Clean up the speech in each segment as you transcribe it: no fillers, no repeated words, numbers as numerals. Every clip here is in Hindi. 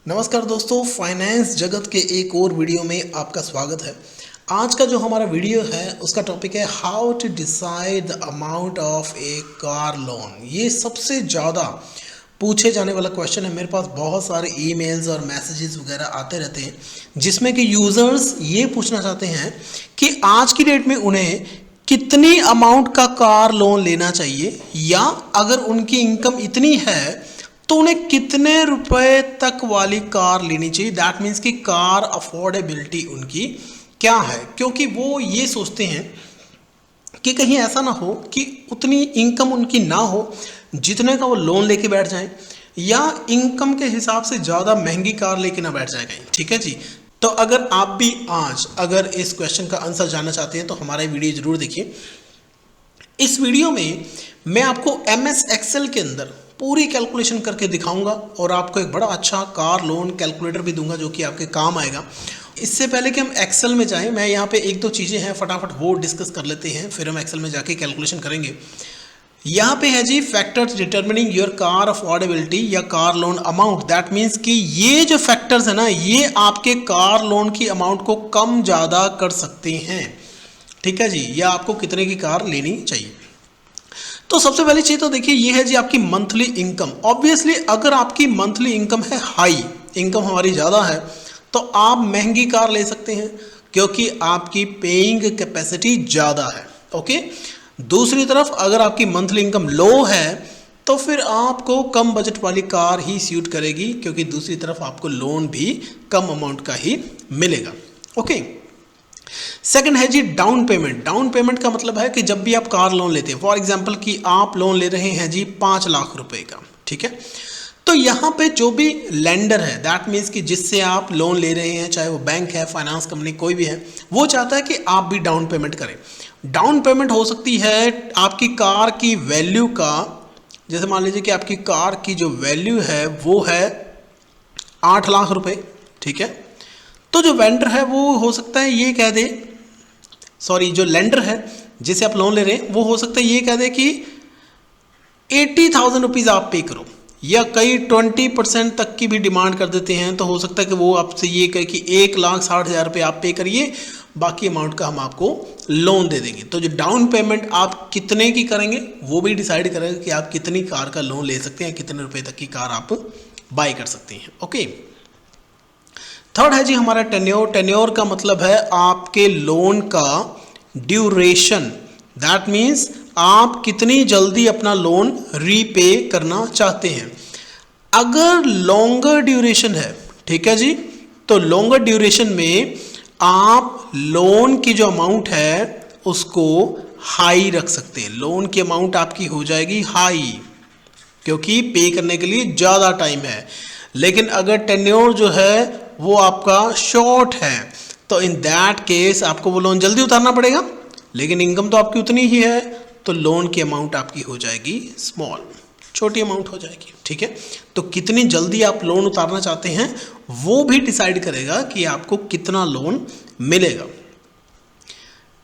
नमस्कार दोस्तों, फाइनेंस जगत के एक और वीडियो में आपका स्वागत है। आज का जो हमारा वीडियो है उसका टॉपिक है how to decide the amount of a car loan. ये सबसे ज़्यादा पूछे जाने वाला क्वेश्चन है। मेरे पास बहुत सारे ईमेल्स और मैसेजेस वगैरह आते रहते हैं जिसमें कि यूज़र्स ये पूछना चाहते हैं कि आज की डेट में उन्हें कितनी अमाउंट का कार लोन लेना चाहिए, या अगर उनकी इनकम इतनी है तो उन्हें कितने रुपए तक वाली कार लेनी चाहिए। दैट मीन्स कि कार अफोर्डेबिलिटी उनकी क्या है, क्योंकि वो ये सोचते हैं कि कहीं ऐसा ना हो कि उतनी इनकम उनकी ना हो जितने का वो लोन लेके बैठ जाएं, या इनकम के हिसाब से ज़्यादा महंगी कार लेके ना बैठ जाए कहीं। ठीक है जी। तो अगर आप भी आज अगर इस क्वेश्चन का आंसर जानना चाहते हैं तो हमारा वीडियो ज़रूर देखिए। इस वीडियो में मैं आपको MS एक्सेल के अंदर पूरी कैलकुलेशन करके दिखाऊंगा और आपको एक बड़ा अच्छा कार लोन कैलकुलेटर भी दूंगा जो कि आपके काम आएगा। इससे पहले कि हम एक्सेल में जाएं, मैं यहाँ पे एक दो चीज़ें हैं फटाफट वो डिस्कस कर लेते हैं, फिर हम एक्सेल में जाके कैलकुलेशन करेंगे। यहाँ पे है जी factors determining your car affordability या car loan amount. That means कि ये जो फैक्टर्स है ना, ये आपके कार लोन की अमाउंट को कम ज़्यादा कर सकते हैं। ठीक है जी, या आपको कितने की कार लेनी चाहिए। तो सबसे पहली चीज़ तो देखिए ये है जी आपकी मंथली इनकम। ऑब्वियसली अगर आपकी मंथली इनकम है हाई, इनकम हमारी ज़्यादा है, तो आप महंगी कार ले सकते हैं क्योंकि आपकी पेइंग कैपेसिटी ज़्यादा है। ओके। दूसरी तरफ अगर आपकी मंथली इनकम लो है तो फिर आपको कम बजट वाली कार ही सूट करेगी, क्योंकि दूसरी तरफ आपको लोन भी कम अमाउंट का ही मिलेगा। ओके। सेकंड है जी डाउन पेमेंट। डाउन पेमेंट का मतलब है कि जब भी आप कार लोन लेते हैं, फॉर एग्जांपल कि आप लोन ले रहे हैं जी 5 लाख रुपए का, ठीक है, तो यहाँ पे जो भी लेंडर है, दैट मीन्स कि जिससे आप लोन ले रहे हैं, चाहे वो बैंक है, फाइनेंस कंपनी, कोई भी है, वो चाहता है कि आप भी डाउन पेमेंट करें। डाउन पेमेंट हो सकती है आपकी कार की वैल्यू का, जैसे मान लीजिए कि आपकी कार की जो वैल्यू है वो है 8 लाख रुपए, ठीक है, तो जो वेंडर है वो हो सकता है ये कह दे, सॉरी जो लेंडर है जिसे आप लोन ले रहे हैं वो हो सकता है ये कह दे कि 80,000 रुपीज़ आप पे करो, या कई 20% तक की भी डिमांड कर देते हैं। तो हो सकता है कि वो आपसे ये कहे कि 1,60,000 रुपये आप पे करिए, बाकी अमाउंट का हम आपको लोन दे देंगे। तो जो डाउन पेमेंट आप कितने की करेंगे वो भी डिसाइड करेगा कि आप कितनी कार का लोन ले सकते हैं, कितने रुपए तक की कार आप बाय कर सकते हैं। ओके। थर्ड है जी हमारा टेन्योर। टेन्योर का मतलब है आपके लोन का ड्यूरेशन। दैट मीन्स आप कितनी जल्दी अपना लोन रीपे करना चाहते हैं। अगर लॉन्गर ड्यूरेशन है, ठीक है जी, तो लॉन्गर ड्यूरेशन में आप लोन की जो अमाउंट है उसको हाई रख सकते हैं। लोन की अमाउंट आपकी हो जाएगी हाई, क्योंकि पे करने के लिए ज़्यादा टाइम है। लेकिन अगर टेन्योर जो है वो आपका शॉर्ट है, तो इन दैट केस आपको वो लोन जल्दी उतारना पड़ेगा, लेकिन इनकम तो आपकी उतनी ही है, तो लोन की अमाउंट आपकी हो जाएगी स्मॉल, छोटी अमाउंट हो जाएगी। ठीक है। तो कितनी जल्दी आप लोन उतारना चाहते हैं वो भी डिसाइड करेगा कि आपको कितना लोन मिलेगा।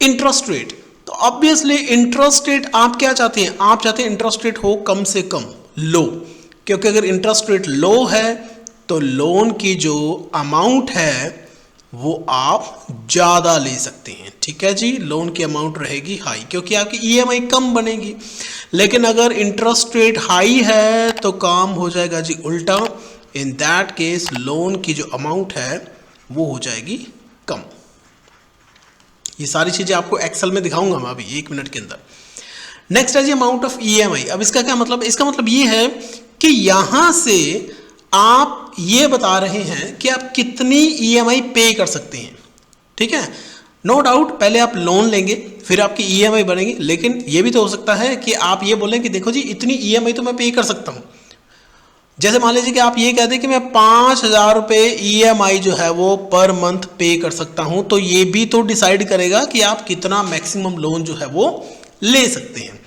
इंटरेस्ट रेट, तो ऑब्वियसली इंटरेस्ट रेट आप क्या चाहते हैं, आप चाहते हैं इंटरेस्ट रेट हो कम से कम लो, क्योंकि अगर इंटरेस्ट रेट लो है तो लोन की जो अमाउंट है वो आप ज़्यादा ले सकते हैं। ठीक है जी, लोन की अमाउंट रहेगी हाई क्योंकि आपकी EMI कम बनेगी। लेकिन अगर इंटरेस्ट रेट हाई है तो काम हो जाएगा जी उल्टा। इन दैट केस लोन की जो अमाउंट है वो हो जाएगी कम। ये सारी चीज़ें आपको एक्सेल में दिखाऊंगा मैं अभी 1 मिनट के अंदर। नेक्स्ट है जी अमाउंट ऑफ EMI। अब इसका क्या मतलब, इसका मतलब ये है कि यहाँ से आप ये बता रहे हैं कि आप कितनी EMI पे कर सकते हैं। ठीक है। नो डाउट पहले आप लोन लेंगे फिर आपकी EMI बनेगी, लेकिन ये भी तो हो सकता है कि आप ये बोलें कि देखो जी इतनी EMI तो मैं पे कर सकता हूँ। जैसे मान लीजिए कि आप ये कहते हैं कि मैं 5,000 रुपये EMI जो है वो पर मंथ पे कर सकता हूँ, तो ये भी तो डिसाइड करेगा कि आप कितना मैक्सिमम लोन जो है वो ले सकते हैं।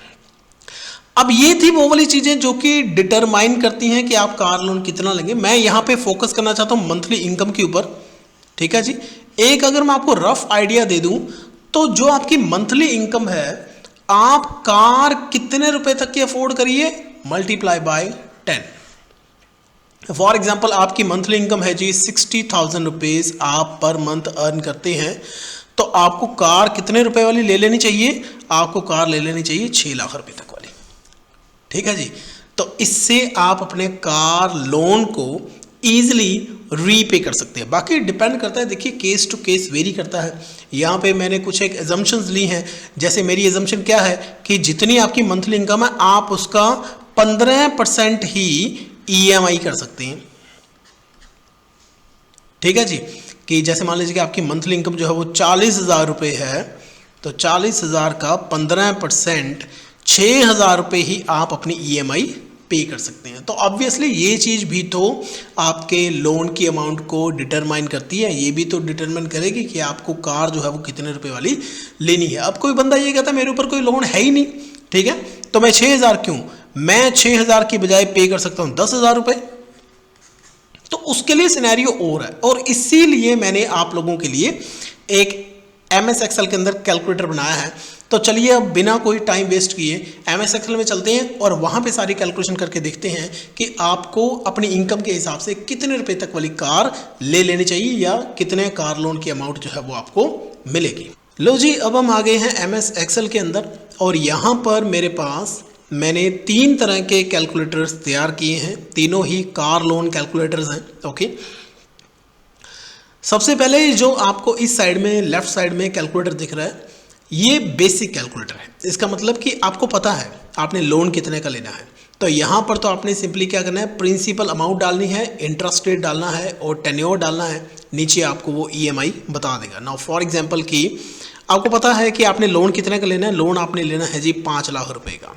अब ये थी वो वाली चीज़ें जो कि डिटरमाइन करती हैं कि आप कार लोन कितना लेंगे। मैं यहाँ पे फोकस करना चाहता हूँ मंथली इनकम के ऊपर। ठीक है जी। एक अगर मैं आपको रफ आइडिया दे दूँ तो जो आपकी मंथली इनकम है, आप कार कितने रुपए तक की अफोर्ड करिए, मल्टीप्लाई बाय 10। फॉर एग्जाम्पल आपकी मंथली इनकम है जी 60,000 रुपीज़ आप पर मंथ अर्न करते हैं, तो आपको कार कितने रुपए वाली ले लेनी चाहिए? आपको कार ले लेनी चाहिए 6 लाख रुपए तक वाली। ठीक है जी। तो इससे आप अपने कार लोन को ईजिली रीपे कर सकते हैं। बाकी डिपेंड करता है, देखिए केस टू केस वेरी करता है। यहाँ पे मैंने कुछ एक एजम्पशंस ली हैं। जैसे मेरी एजम्पशन क्या है कि जितनी आपकी मंथली इनकम है आप उसका 15% ही EMI कर सकते हैं। ठीक है जी। कि जैसे मान लीजिए कि आपकी मंथली इनकम जो है वो 40,000 रुपये है, तो 40,000 का 15% 6,000 रुपये ही आप अपनी EMI पे कर सकते हैं। तो ऑब्वियसली ये चीज़ भी तो आपके लोन की अमाउंट को डिटरमाइन करती है, ये भी तो डिटरमाइन करेगी कि आपको कार जो है वो कितने रुपए वाली लेनी है। अब कोई बंदा ये कहता है मेरे ऊपर कोई लोन है ही नहीं, ठीक है, तो मैं 6,000 क्यों, मैं 6,000 की बजाय पे कर सकता हूँ 10,000 रुपये। तो उसके लिए सिनेरियो और है, और इसीलिए मैंने आप लोगों के लिए एक MS Excel के अंदर कैलकुलेटर बनाया है। तो चलिए अब बिना कोई टाइम वेस्ट किए MS Excel में चलते हैं और वहाँ पे सारी कैलकुलेशन करके देखते हैं कि आपको अपनी इनकम के हिसाब से कितने रुपए तक वाली कार ले लेनी चाहिए या कितने कार लोन की अमाउंट जो है वो आपको मिलेगी। लो जी, अब हम आ गए हैं MS Excel के अंदर और यहाँ पर मेरे पास मैंने 3 तरह के कैलकुलेटर्स तैयार किए हैं, तीनों ही कार लोन कैलकुलेटर्स हैं। ओके, सबसे पहले जो आपको इस साइड में लेफ्ट साइड में कैलकुलेटर दिख रहा है, ये बेसिक कैलकुलेटर है। इसका मतलब कि आपको पता है आपने लोन कितने का लेना है। तो यहाँ पर तो आपने सिंपली क्या करना है, प्रिंसिपल अमाउंट डालनी है, इंटरेस्ट रेट डालना है और टेन्योर डालना है। नीचे आपको वो EMI बता देगा। नाउ फॉर एग्जांपल कि आपको पता है कि आपने लोन कितने का लेना है, लोन आपने लेना है जी 5 लाख रुपए का।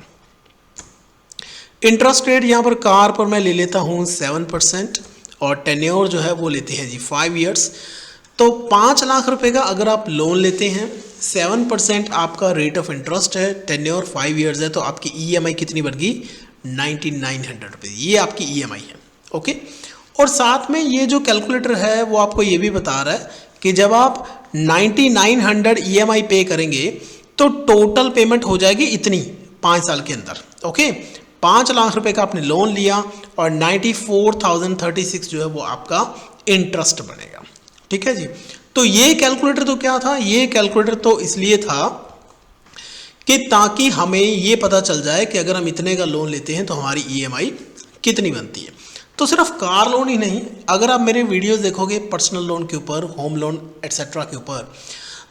इंटरेस्ट रेट यहाँ पर कार पर मैं ले लेता हूँ 7% और टेन्योर जो है वो लेते हैं जी 5 इयर्स। तो 5 लाख रुपए का अगर आप लोन लेते हैं, 7% आपका रेट ऑफ इंटरेस्ट है, टेन्योर 5 इयर्स है, तो आपकी EMI कितनी बन गई 9,900 रुपये। ये आपकी EMI है। ओके, और साथ में ये जो कैलकुलेटर है वो आपको ये भी बता रहा है कि जब आप 9,900 EMI पे करेंगे तो टोटल पेमेंट हो जाएगी इतनी 5 साल के अंदर। ओके, 5 लाख रुपए का आपने लोन लिया और 94,036 जो है वो आपका इंटरेस्ट बनेगा। ठीक है जी। तो ये कैलकुलेटर तो क्या था, ये कैलकुलेटर तो इसलिए था कि ताकि हमें ये पता चल जाए कि अगर हम इतने का लोन लेते हैं तो हमारी EMI कितनी बनती है। तो सिर्फ कार लोन ही नहीं, अगर आप मेरे वीडियोस देखोगे पर्सनल लोन के ऊपर, होम लोन एटसेट्रा के ऊपर,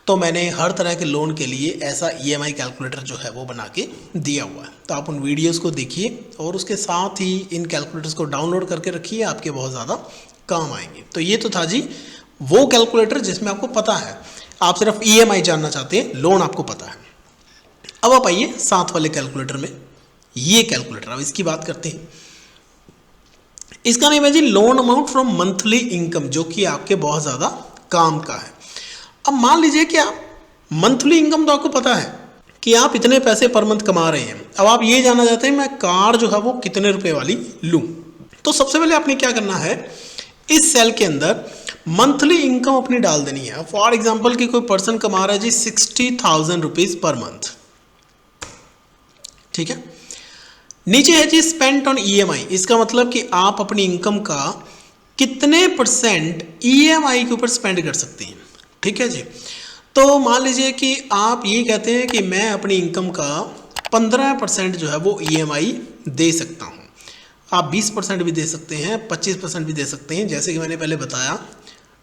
तो मैंने हर तरह के लोन के लिए ऐसा EMI कैलकुलेटर जो है वो बना के दिया हुआ है। तो आप उन वीडियोस को देखिए और उसके साथ ही इन कैलकुलेटर्स को डाउनलोड करके रखिए, आपके बहुत ज़्यादा काम आएंगे। तो ये तो था जी वो कैलकुलेटर जिसमें आपको पता है, आप सिर्फ EMI जानना चाहते हैं, लोन आपको पता है। अब आप आइए साथ वाले कैलकुलेटर में, ये कैलकुलेटर, अब इसकी बात करते हैं। इसका नाम है जी loan amount from monthly income, जो कि आपके बहुत ज़्यादा काम का है। अब मान लीजिए कि आप मंथली इनकम तो आपको पता है कि आप इतने पैसे पर मंथ कमा रहे हैं। अब आप ये जानना चाहते हैं मैं कार जो है वो कितने रुपए वाली लूँ। तो सबसे पहले आपने क्या करना है, इस सेल के अंदर मंथली इनकम अपनी डाल देनी है। फॉर एग्जाम्पल कि कोई पर्सन कमा रहा है जी 60,000 रुपीज पर मंथ। ठीक है, नीचे है जी स्पेंट ऑन EMI। इसका मतलब कि आप अपनी इनकम का कितने % EMI के ऊपर स्पेंड कर सकते हैं। ठीक है जी। तो मान लीजिए कि आप ये कहते हैं कि मैं अपनी इनकम का 15% जो है वो EMI दे सकता हूँ। आप 20% भी दे सकते हैं, 25% भी दे सकते हैं। जैसे कि मैंने पहले बताया,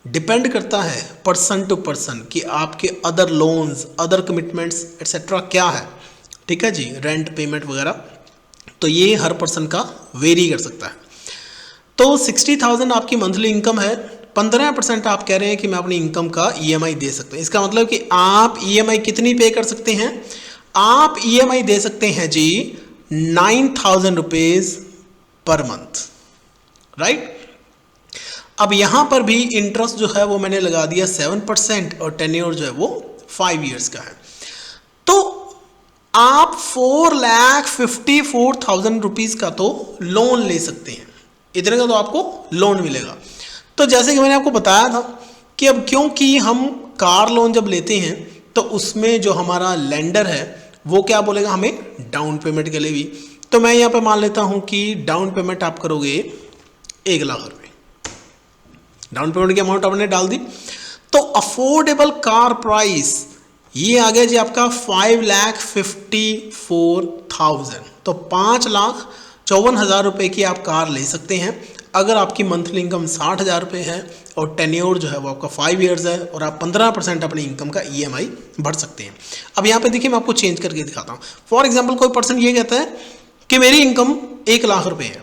डिपेंड करता है पर्सन टू पर्सन कि आपके other loans, other commitments etcetera क्या है। ठीक है जी, रेंट पेमेंट वगैरह, तो ये हर पर्सन का वेरी कर सकता है। तो 60,000 आपकी मंथली इनकम है, 15% आप कह रहे हैं कि मैं अपनी इनकम का EMI दे सकता हूँ। इसका मतलब कि आप EMI कितनी पे कर सकते हैं, आप EMI दे सकते हैं जी 9,000 रुपीज पर मंथ, राइट। अब यहां पर भी इंटरेस्ट जो है वो मैंने लगा दिया 7% और टेन्योर जो है वो 5 इयर्स का है। तो आप 4,54,000 रुपीज का तो लोन ले सकते हैं, इतने का तो आपको लोन मिलेगा। तो जैसे कि मैंने आपको बताया था कि अब क्योंकि हम कार लोन जब लेते हैं तो उसमें जो हमारा लेंडर है वो क्या बोलेगा हमें डाउन पेमेंट के लिए भी। तो मैं यहाँ पे मान लेता हूँ कि डाउन पेमेंट आप करोगे 1,00,000 डाउन पेमेंट की अमाउंट आपने डाल दी। तो अफोर्डेबल कार प्राइस ये आ गया जी आपका 5,54,000। तो 5,54,000 रुपये की आप कार ले सकते हैं अगर आपकी मंथली इनकम 60,000 रुपये है और टेन्योर जो है वो आपका 5 ईयर्स है और आप 15% अपनी इनकम का EMI भर सकते हैं। अब यहाँ पे देखिए मैं आपको चेंज करके दिखाता हूँ। फॉर एग्जाम्पल कोई पर्सन ये कहता है कि मेरी इनकम 1,00,000 रुपये है,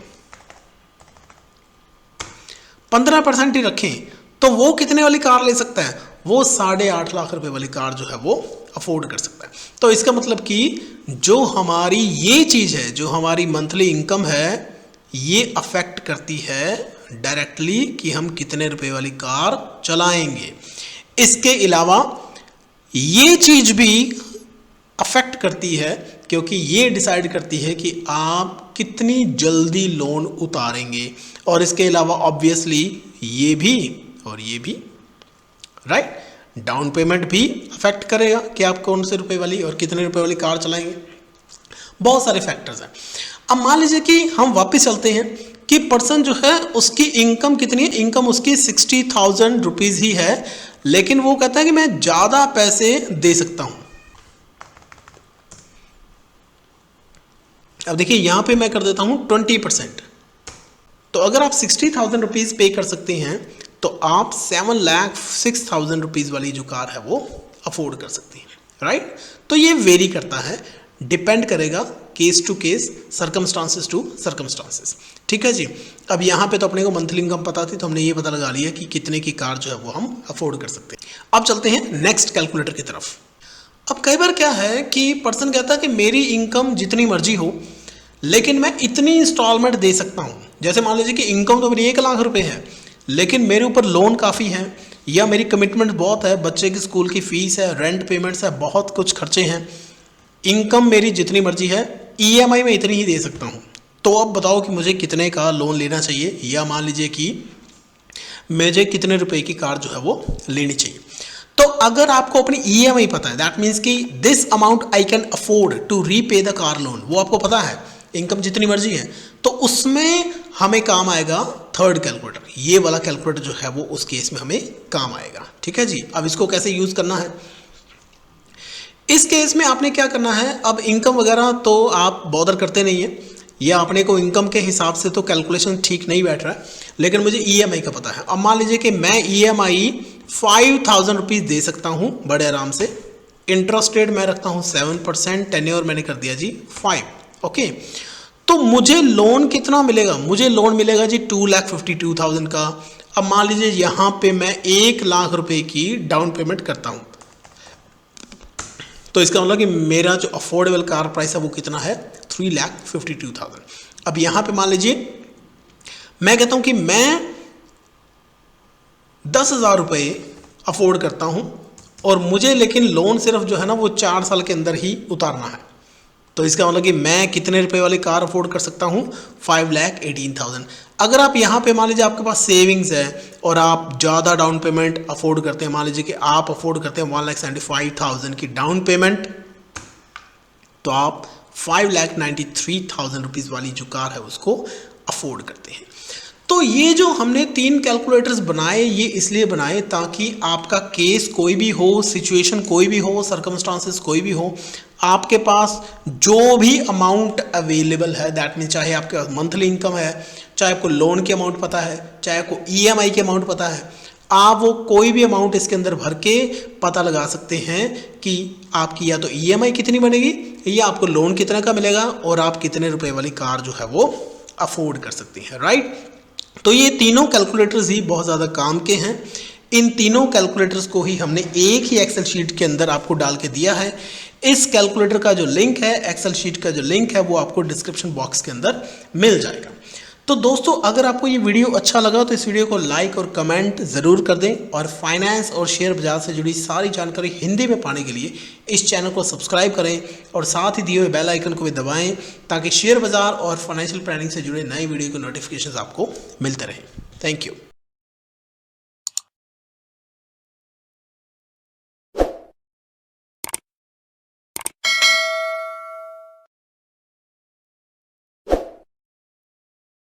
15% ही रखें, तो वो कितने वाली कार ले सकता है? वो 8.5 लाख रुपए वाली कार जो है वो अफोर्ड कर सकता है। तो इसका मतलब कि जो हमारी ये चीज़ है, जो हमारी मंथली इनकम है, ये अफेक्ट करती है डायरेक्टली कि हम कितने रुपए वाली कार चलाएंगे। इसके अलावा ये चीज़ भी अफेक्ट करती है क्योंकि ये डिसाइड करती है कि आप कितनी जल्दी लोन उतारेंगे, और इसके अलावा ऑब्वियसली ये भी और ये भी, राइट, डाउन पेमेंट भी अफेक्ट करेगा कि आप कौन से रुपए वाली और कितने रुपए वाली कार चलाएंगे। बहुत सारे फैक्टर्स हैं। अब मान लीजिए कि हम वापस चलते हैं कि पर्सन जो है उसकी इनकम कितनी है, इनकम उसकी 60,000 रुपीज़ ही है, लेकिन वो कहता है कि मैं ज़्यादा पैसे दे सकता हूँ। अब देखिए यहाँ पे मैं कर देता हूँ 20%। तो अगर आप 60,000 रुपीज़ पे कर सकते हैं तो आप 7,06,000 रुपीज़ वाली जो कार है वो अफोर्ड कर सकते हैं, राइट। तो ये वेरी करता है, डिपेंड करेगा case to case, circumstances to circumstances, ठीक है जी। अब यहाँ पे तो अपने को मंथली इनकम पता थी, तो हमने ये पता लगा लिया कि कितने की कार जो है वो हम अफोर्ड कर सकते हैं। अब चलते हैं नेक्स्ट कैलकुलेटर की तरफ। अब कई बार क्या है कि पर्सन कहता है कि मेरी इनकम जितनी मर्जी हो लेकिन मैं इतनी इंस्टॉलमेंट दे सकता हूँ। जैसे मान लीजिए कि इनकम तो मेरी 1,00,000 रुपये है लेकिन मेरे ऊपर लोन काफ़ी है, या मेरी कमिटमेंट बहुत है, बच्चे की स्कूल की फ़ीस है, रेंट पेमेंट्स है, बहुत कुछ खर्चे हैं। इनकम मेरी जितनी मर्जी है, EMI में इतनी ही दे सकता हूँ। तो अब बताओ कि मुझे कितने का लोन लेना चाहिए, या मान लीजिए कि मुझे कितने रुपए की कार जो है वो लेनी चाहिए। तो अगर आपको अपनी EMI पता है, दैट मीन्स कि this amount I can afford to repay the car loan, वो आपको पता है, इनकम जितनी मर्जी है, तो उसमें हमें काम आएगा थर्ड कैलकुलेटर। ये वाला कैलकुलेटर जो है वो उस केस में हमें काम आएगा, ठीक है जी। अब इसको कैसे यूज़ करना है, इस केस में आपने क्या करना है, अब इनकम वगैरह तो आप बॉदर करते नहीं है, या अपने को इनकम के हिसाब से तो कैलकुलेशन ठीक नहीं बैठ रहा है, लेकिन मुझे EMI का पता है। अब मान लीजिए कि मैं EMI 5,000 रुपीज़ दे सकता हूँ बड़े आराम से। इंटरेस्ट रेट मैं रखता हूँ 7%, टेन्योर मैंने कर दिया जी 5, ओके। तो मुझे लोन कितना मिलेगा, मुझे लोन मिलेगा जी 2,52,000 का। अब मान लीजिए यहाँ पे मैं 1,00,000 रुपए की डाउन पेमेंट करता हूँ, तो इसका मतलब कि मेरा जो अफोर्डेबल कार प्राइस है वो कितना है, 3,52,000। अब यहाँ पे मान लीजिए मैं कहता हूँ कि मैं 10,000 रुपये अफोर्ड करता हूँ और मुझे लेकिन लोन सिर्फ जो है ना वो 4 साल के अंदर ही उतारना है। तो इसका मतलब कि मैं कितने रुपए वाली कार अफोर्ड कर सकता हूँ, 5,18,000। अगर आप यहाँ पे मान लीजिए आपके पास सेविंग्स है और आप ज़्यादा डाउन पेमेंट अफोर्ड करते हैं, मान लीजिए कि आप अफोर्ड करते हैं 1,75,000 की डाउन पेमेंट, तो आप 5,93,000 रुपीज़ वाली जो कार है उसको अफोर्ड करते हैं। तो ये जो हमने 3 कैलकुलेटर्स बनाए, ये इसलिए बनाए ताकि आपका केस कोई भी हो, सिचुएशन कोई भी हो, सर्कमस्टांसेस कोई भी हो, आपके पास जो भी अमाउंट अवेलेबल है, दैट मीन चाहे आपके पास मंथली इनकम है, चाहे आपको लोन की अमाउंट पता है, चाहे आपको EMI की अमाउंट पता है, आप वो कोई भी अमाउंट इसके अंदर भर के पता लगा सकते हैं कि आपकी या तो EMI कितनी बनेगी या आपको लोन कितने का मिलेगा और आप कितने रुपए वाली कार जो है वो अफोर्ड कर सकते हैं, राइट। तो ये तीनों कैलकुलेटर्स ही बहुत ज़्यादा काम के हैं। इन तीनों कैलकुलेटर्स को ही हमने एक ही एक्सेल शीट के अंदर आपको डाल के दिया है। इस कैलकुलेटर का जो लिंक है, एक्सेल शीट का जो लिंक है, वो आपको डिस्क्रिप्शन बॉक्स के अंदर मिल जाएगा। तो दोस्तों, अगर आपको ये वीडियो अच्छा लगा तो इस वीडियो को लाइक और कमेंट ज़रूर कर दें, और फाइनेंस और शेयर बाजार से जुड़ी सारी जानकारी हिंदी में पाने के लिए इस चैनल को सब्सक्राइब करें और साथ ही दिए हुए बेल आइकन को भी दबाएं ताकि शेयर बाजार और फाइनेंशियल प्लानिंग से जुड़े नए वीडियो के नोटिफिकेशंस आपको मिलते रहें। Thank you.